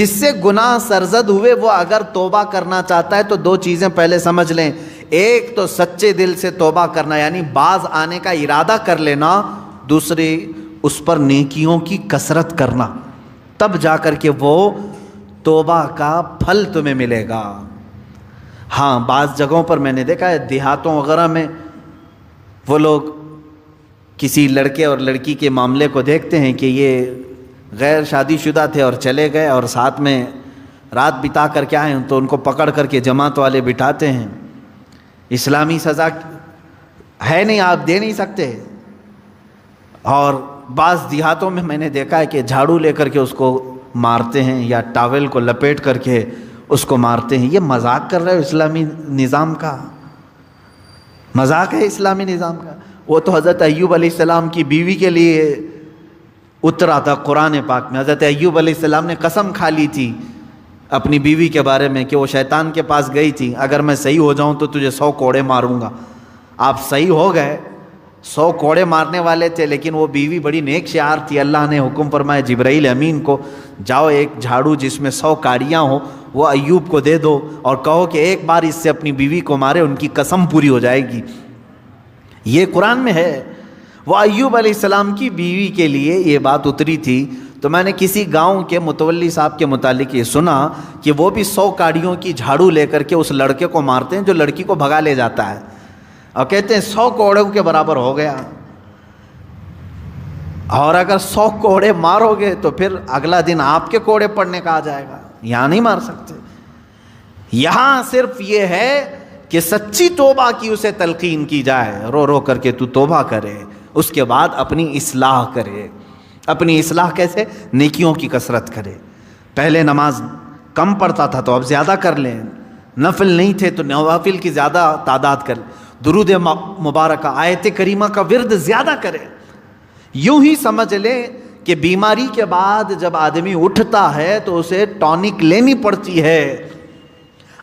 جس سے گناہ سرزد ہوئے وہ اگر توبہ کرنا چاہتا ہے تو دو چیزیں پہلے سمجھ لیں. ایک تو سچے دل سے توبہ کرنا یعنی باز آنے کا ارادہ کر لینا، دوسری اس پر نیکیوں کی کثرت کرنا، تب جا کر کے وہ توبہ کا پھل تمہیں ملے گا. ہاں بعض جگہوں پر میں نے دیکھا ہے دیہاتوں وغیرہ میں وہ لوگ کسی لڑکے اور لڑکی کے معاملے کو دیکھتے ہیں کہ یہ غیر شادی شدہ تھے اور چلے گئے اور ساتھ میں رات بتا کر کے آئے تو ان کو پکڑ کر کے جماعت والے بٹھاتے ہیں. اسلامی سزا ہے نہیں، آپ دے نہیں سکتے. اور بعض دیہاتوں میں نے دیکھا ہے کہ جھاڑو لے کر کے اس کو مارتے ہیں یا ٹاول کو لپیٹ کر کے اس کو مارتے ہیں. یہ مذاق کر رہے ہو اسلامی نظام کا؟ مذاق ہے اسلامی نظام کا؟ وہ تو حضرت ایوب علیہ السلام کی بیوی کے لیے اترا تھا قرآن پاک میں. حضرت ایوب علیہ السلام نے قسم کھا لی تھی اپنی بیوی کے بارے میں کہ وہ شیطان کے پاس گئی تھی، اگر میں صحیح ہو جاؤں تو تجھے 100 کوڑے ماروں گا. آپ صحیح ہو گئے، 100 کوڑے مارنے والے تھے، لیکن وہ بیوی بڑی نیک شعار تھی. اللہ نے حکم فرمایا جبرائیل امین کو، جاؤ ایک جھاڑو جس میں 100 کاڑیاں ہوں وہ ایوب کو دے دو اور کہو کہ ایک بار اس سے اپنی بیوی کو مارے، ان کی قسم پوری ہو جائے گی. یہ قرآن میں ہے. وہ ایوب علیہ السلام کی بیوی کے لیے یہ بات اتری تھی. تو میں نے کسی گاؤں کے متولی صاحب کے متعلق یہ سنا کہ وہ بھی 100 کاڑیوں کی جھاڑو لے کر کے اس لڑکے کو مارتے ہیں جو لڑکی کو بھگا لے جاتا ہے، اور کہتے ہیں 100 کوڑوں کے برابر ہو گیا. اور اگر 100 کوڑے مارو گے تو پھر اگلا دن آپ کے کوڑے پڑنے کا آ جائے گا. یہاں نہیں مار سکتے. یہاں صرف یہ ہے کہ سچی توبہ کی اسے تلقین کی جائے، رو رو کر کے تو توبہ کرے، اس کے بعد اپنی اصلاح کرے. اپنی اصلاح کیسے؟ نیکیوں کی کثرت کرے. پہلے نماز کم پڑھتا تھا تو اب زیادہ کر لیں، نفل نہیں تھے تو نوافل کی زیادہ تعداد کر لیں، درود مبارکہ آیت کریمہ کا ورد زیادہ کرے. یوں ہی سمجھ لیں کہ بیماری کے بعد جب آدمی اٹھتا ہے تو اسے ٹونک لینی پڑتی ہے،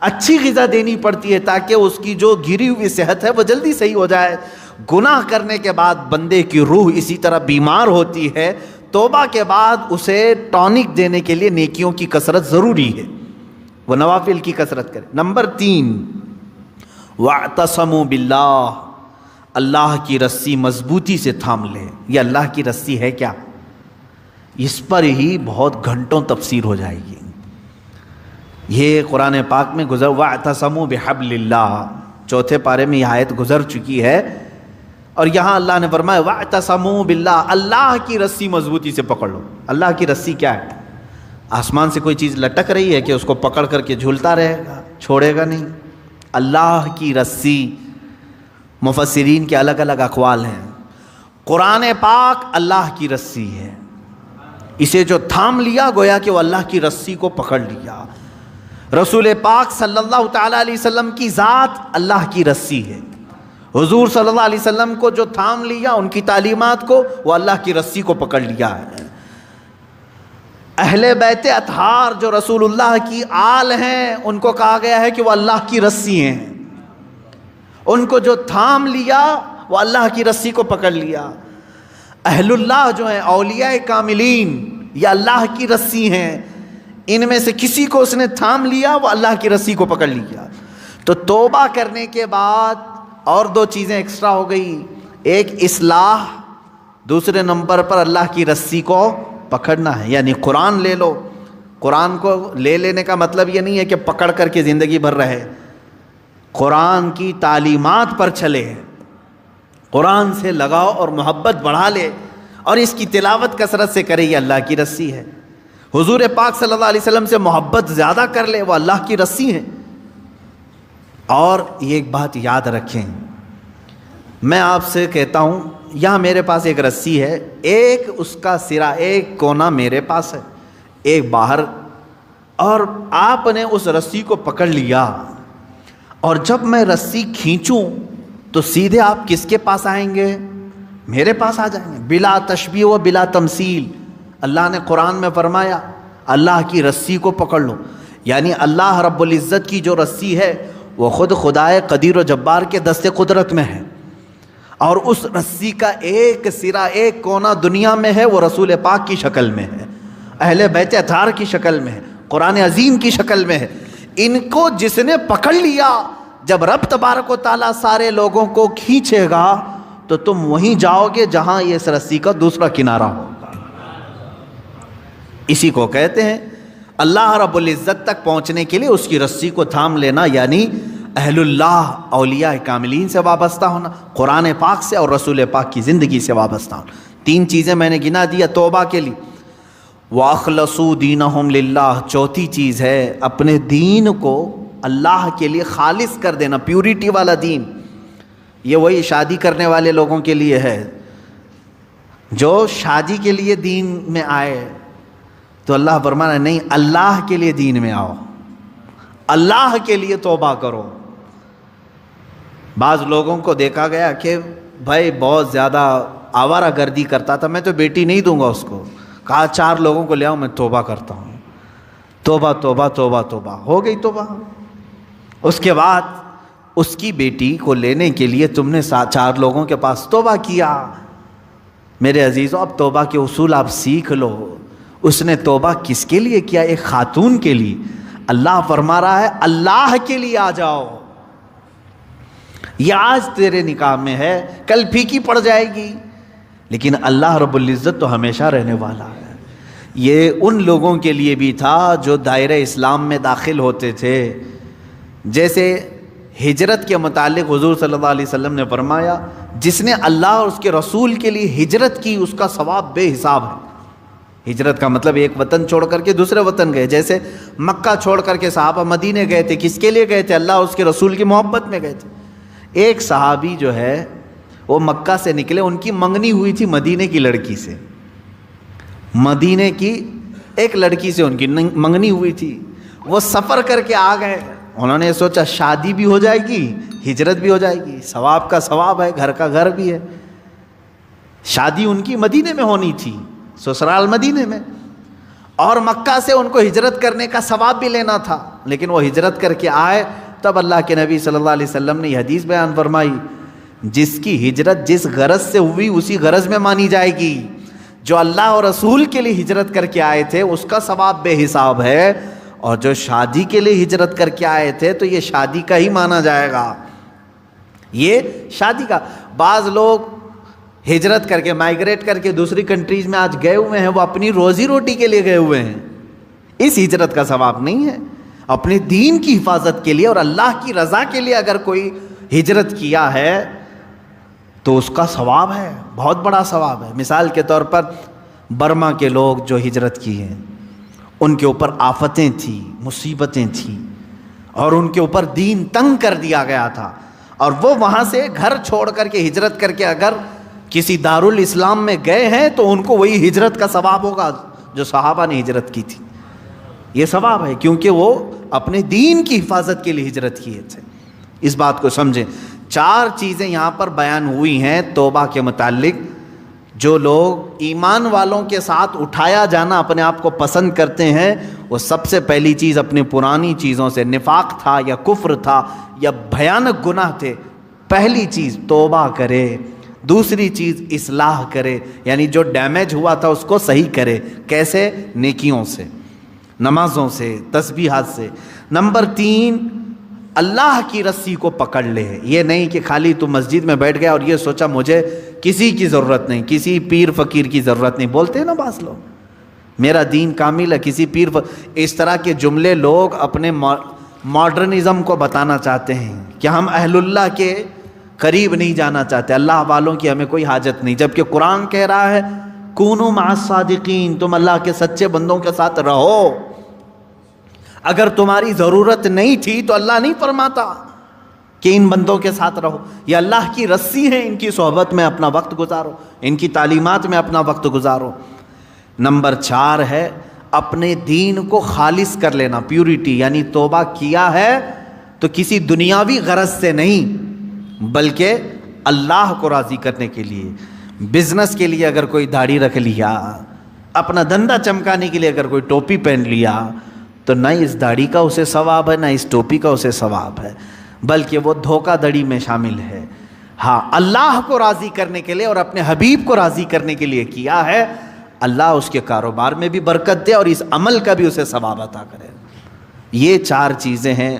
اچھی غذا دینی پڑتی ہے تاکہ اس کی جو گری ہوئی صحت ہے وہ جلدی صحیح ہو جائے. گناہ کرنے کے بعد بندے کی روح اسی طرح بیمار ہوتی ہے. توبہ کے بعد اسے ٹونک دینے کے لیے نیکیوں کی کثرت ضروری ہے، وہ نوافل کی کثرت کرے. نمبر 3 وَاعْتَصَمُوا بِاللَّهِ، اللہ کی رسی مضبوطی سے تھام لے. یہ اللہ کی رسی ہے کیا؟ اس پر ہی بہت گھنٹوں تفسیر ہو جائے گی. یہ قرآن پاک میں گزر وَاعْتَصَمُوا بِحَبْلِ اللَّهِ، چوتھے پارے میں یہ آیت گزر چکی ہے. اور یہاں اللہ نے فرمایا وَاعْتَصَمُوا بِاللَّهِ، اللہ کی رسی مضبوطی سے پکڑ لو. اللہ کی رسی کیا ہے؟ آسمان سے کوئی چیز لٹک رہی ہے کہ اس کو پکڑ کر کے جھولتا رہے گا، چھوڑے گا نہیں. اللہ کی رسی، مفسرین کے الگ الگ اقوال ہیں. قرآن پاک اللہ کی رسی ہے، اسے جو تھام لیا گویا کہ وہ اللہ کی رسی کو پکڑ لیا. رسول پاک صلی اللہ تعالیٰ علیہ وسلم کی ذات اللہ کی رسی ہے. حضور صلی اللہ علیہ وسلم کو جو تھام لیا، ان کی تعلیمات کو، وہ اللہ کی رسی کو پکڑ لیا ہے. اہل بیت اطہار جو رسول اللہ کی آل ہیں، ان کو کہا گیا ہے کہ وہ اللہ کی رسی ہیں. ان کو جو تھام لیا وہ اللہ کی رسی کو پکڑ لیا. اہل اللہ جو ہیں، اولیاء کاملین، یہ اللہ کی رسی ہیں. ان میں سے کسی کو اس نے تھام لیا، وہ اللہ کی رسی کو پکڑ لیا. تو توبہ کرنے کے بعد اور 2 چیزیں ایکسٹرا ہو گئی. ایک اصلاح، دوسرے نمبر پر اللہ کی رسی کو پکڑنا ہے. یعنی قرآن لے لو. قرآن کو لے لینے کا مطلب یہ نہیں ہے کہ پکڑ کر کے زندگی بھر رہے. قرآن کی تعلیمات پر چلے، قرآن سے لگاؤ اور محبت بڑھا لے، اور اس کی تلاوت کثرت سے کرے. یہ اللہ کی رسی ہے. حضور پاک صلی اللہ علیہ وسلم سے محبت زیادہ کر لے، وہ اللہ کی رسی ہے. اور یہ ایک بات یاد رکھیں، میں آپ سے کہتا ہوں، یہاں میرے پاس ایک رسی ہے، ایک اس کا سرا، ایک کونا میرے پاس ہے، ایک باہر، اور آپ نے اس رسی کو پکڑ لیا، اور جب میں رسی کھینچوں تو سیدھے آپ کس کے پاس آئیں گے؟ میرے پاس آ جائیں گے، بلا تشبیہ و بلا تمثیل. اللہ نے قرآن میں فرمایا اللہ کی رسی کو پکڑ لو. یعنی اللہ رب العزت کی جو رسی ہے وہ خود خدائے قدیر و جبار کے دست قدرت میں ہے، اور اس رسی کا ایک سرا، ایک کونا دنیا میں ہے، وہ رسول پاک کی شکل میں ہے، اہل بیت اطہار کی شکل میں ہے. قرآن عظیم کی شکل میں ہے. ان کو جس نے پکڑ لیا، جب رب تبارک و تعالیٰ سارے لوگوں کو کھینچے گا تو تم وہیں جاؤ گے جہاں یہ اس رسی کا دوسرا کنارہ ہوگا. اسی کو کہتے ہیں اللہ رب العزت تک پہنچنے کے لیے اس کی رسی کو تھام لینا، یعنی اہل اللہ، اولیاء کاملین سے وابستہ ہونا، قرآن پاک سے اور رسول پاک کی زندگی سے وابستہ ہونا. 3 چیزیں میں نے گنا دیا توبہ کے لیے. وَأَخْلَصُوا دِينَهُمْ لِلَّهِ، چوتھی چیز ہے اپنے دین کو اللہ کے لیے خالص کر دینا، پیورٹی والا دین. یہ وہی شادی کرنے والے لوگوں کے لیے ہے. جو شادی کے لیے دین میں آئے تو اللہ فرمانا نہیں، اللہ کے لیے دین میں آؤ، اللہ کے لیے توبہ کرو. بعض لوگوں کو دیکھا گیا کہ بھائی بہت زیادہ آوارہ گردی کرتا تھا، میں تو بیٹی نہیں دوں گا اس کو. کہا 4 لوگوں کو لے آؤ، میں توبہ کرتا ہوں. توبہ توبہ توبہ توبہ، ہو گئی توبہ. اس کے بعد اس کی بیٹی کو لینے کے لیے تم نے 4 لوگوں کے پاس توبہ کیا. میرے عزیزوں، اب توبہ کے اصول آپ سیکھ لو. اس نے توبہ کس کے لیے کیا؟ ایک خاتون کے لیے. اللہ فرما رہا ہے اللہ کے لیے آ جاؤ. یہ آج تیرے نکاح میں ہے، کل پھیکی پڑ جائے گی، لیکن اللہ رب العزت تو ہمیشہ رہنے والا ہے. یہ ان لوگوں کے لیے بھی تھا جو دائرہ اسلام میں داخل ہوتے تھے. جیسے ہجرت کے متعلق حضور صلی اللہ علیہ وسلم نے فرمایا جس نے اللہ اور اس کے رسول کے لیے ہجرت کی اس کا ثواب بے حساب ہے. ہجرت کا مطلب ایک وطن چھوڑ کر کے دوسرے وطن گئے. جیسے مکہ چھوڑ کر کے صحابہ مدینے گئے تھے، کس کے لیے گئے تھے؟ اللہ اور اس کے رسول کی محبت میں گئے تھے. ایک صحابی جو ہے وہ مکہ سے نکلے، ان کی منگنی ہوئی تھی مدینے کی لڑکی سے. مدینے کی ایک لڑکی سے ان کی منگنی ہوئی تھی. وہ سفر کر کے آ گئے. انہوں نے سوچا شادی بھی ہو جائے گی، ہجرت بھی ہو جائے گی، ثواب کا ثواب ہے، گھر کا گھر بھی ہے. شادی ان کی مدینے میں ہونی تھی، سسرال مدینے میں، اور مکہ سے ان کو ہجرت کرنے کا ثواب بھی لینا تھا. لیکن وہ ہجرت کر کے آئے، تب اللہ کے نبی صلی اللہ علیہ وسلم نے یہ حدیث بیان فرمائی جس کی ہجرت جس غرض سے ہوئی اسی غرض میں مانی جائے گی. جو اللہ اور رسول کے لیے ہجرت کر کے آئے تھے اس کا ثواب بے حساب ہے، اور جو شادی کے لیے ہجرت کر کے آئے تھے تو یہ شادی کا ہی مانا جائے گا. یہ شادی کا. بعض لوگ ہجرت کر کے مائگریٹ کر کے دوسری کنٹریز میں آج گئے ہوئے ہیں، وہ اپنی روزی روٹی کے لیے گئے ہوئے ہیں. اس ہجرت کا ثواب نہیں ہے. اپنے دین کی حفاظت کے لیے اور اللہ کی رضا کے لیے اگر کوئی ہجرت کیا ہے تو اس کا ثواب ہے، بہت بڑا ثواب ہے. مثال کے طور پر برما کے لوگ جو ہجرت کی ہیں ان کے اوپر آفتیں تھیں، مصیبتیں تھیں، اور ان کے اوپر دین تنگ کر دیا گیا تھا، اور وہ وہاں سے گھر چھوڑ کر کے ہجرت کر کے اگر کسی دارالاسلام میں گئے ہیں تو ان کو وہی ہجرت کا ثواب ہوگا جو صحابہ نے ہجرت کی تھی. یہ ثواب ہے کیونکہ وہ اپنے دین کی حفاظت کے لیے ہجرت کیے تھے. اس بات کو سمجھیں. 4 چیزیں یہاں پر بیان ہوئی ہیں توبہ کے متعلق. جو لوگ ایمان والوں کے ساتھ اٹھایا جانا اپنے آپ کو پسند کرتے ہیں، وہ سب سے پہلی چیز اپنی پرانی چیزوں سے، نفاق تھا یا کفر تھا یا بھیانک گناہ تھے، پہلی چیز توبہ کرے. دوسری چیز اصلاح کرے، یعنی جو ڈیمیج ہوا تھا اس کو صحیح کرے. کیسے؟ نیکیوں سے، نمازوں سے، تسبیحات سے. نمبر 3، اللہ کی رسی کو پکڑ لے. یہ نہیں کہ خالی تو مسجد میں بیٹھ گیا اور یہ سوچا مجھے کسی کی ضرورت نہیں، کسی پیر فقیر کی ضرورت نہیں. بولتے ہیں نا بعض لوگ میرا دین کامل ہے، کسی پیر اس طرح کے جملے لوگ اپنے ماڈرنزم کو بتانا چاہتے ہیں کہ ہم اہل اللہ کے قریب نہیں جانا چاہتے، اللہ والوں کی ہمیں کوئی حاجت نہیں. جبکہ قرآن کہہ رہا ہے کونوا مع الصادقین، تم اللہ کے سچے بندوں کے ساتھ رہو. اگر تمہاری ضرورت نہیں تھی تو اللہ نہیں فرماتا کہ ان بندوں کے ساتھ رہو. یہ اللہ کی رسی ہے، ان کی صحبت میں اپنا وقت گزارو، ان کی تعلیمات میں اپنا وقت گزارو. نمبر 4 ہے اپنے دین کو خالص کر لینا، پیورٹی، یعنی توبہ کیا ہے تو کسی دنیاوی غرض سے نہیں بلکہ اللہ کو راضی کرنے کے لیے. بزنس کے لیے اگر کوئی داڑھی رکھ لیا، اپنا دھندا چمکانے کے لیے اگر کوئی ٹوپی پہن لیا تو نہ اس داڑھی کا اسے ثواب ہے نہ اس ٹوپی کا اسے ثواب ہے، بلکہ وہ دھوکہ دڑی میں شامل ہے. ہاں، اللہ کو راضی کرنے کے لیے اور اپنے حبیب کو راضی کرنے کے لیے کیا ہے. اللہ اس کے کاروبار میں بھی برکت دے اور اس عمل کا بھی اسے ثواب عطا کرے۔ یہ 4 چیزیں ہیں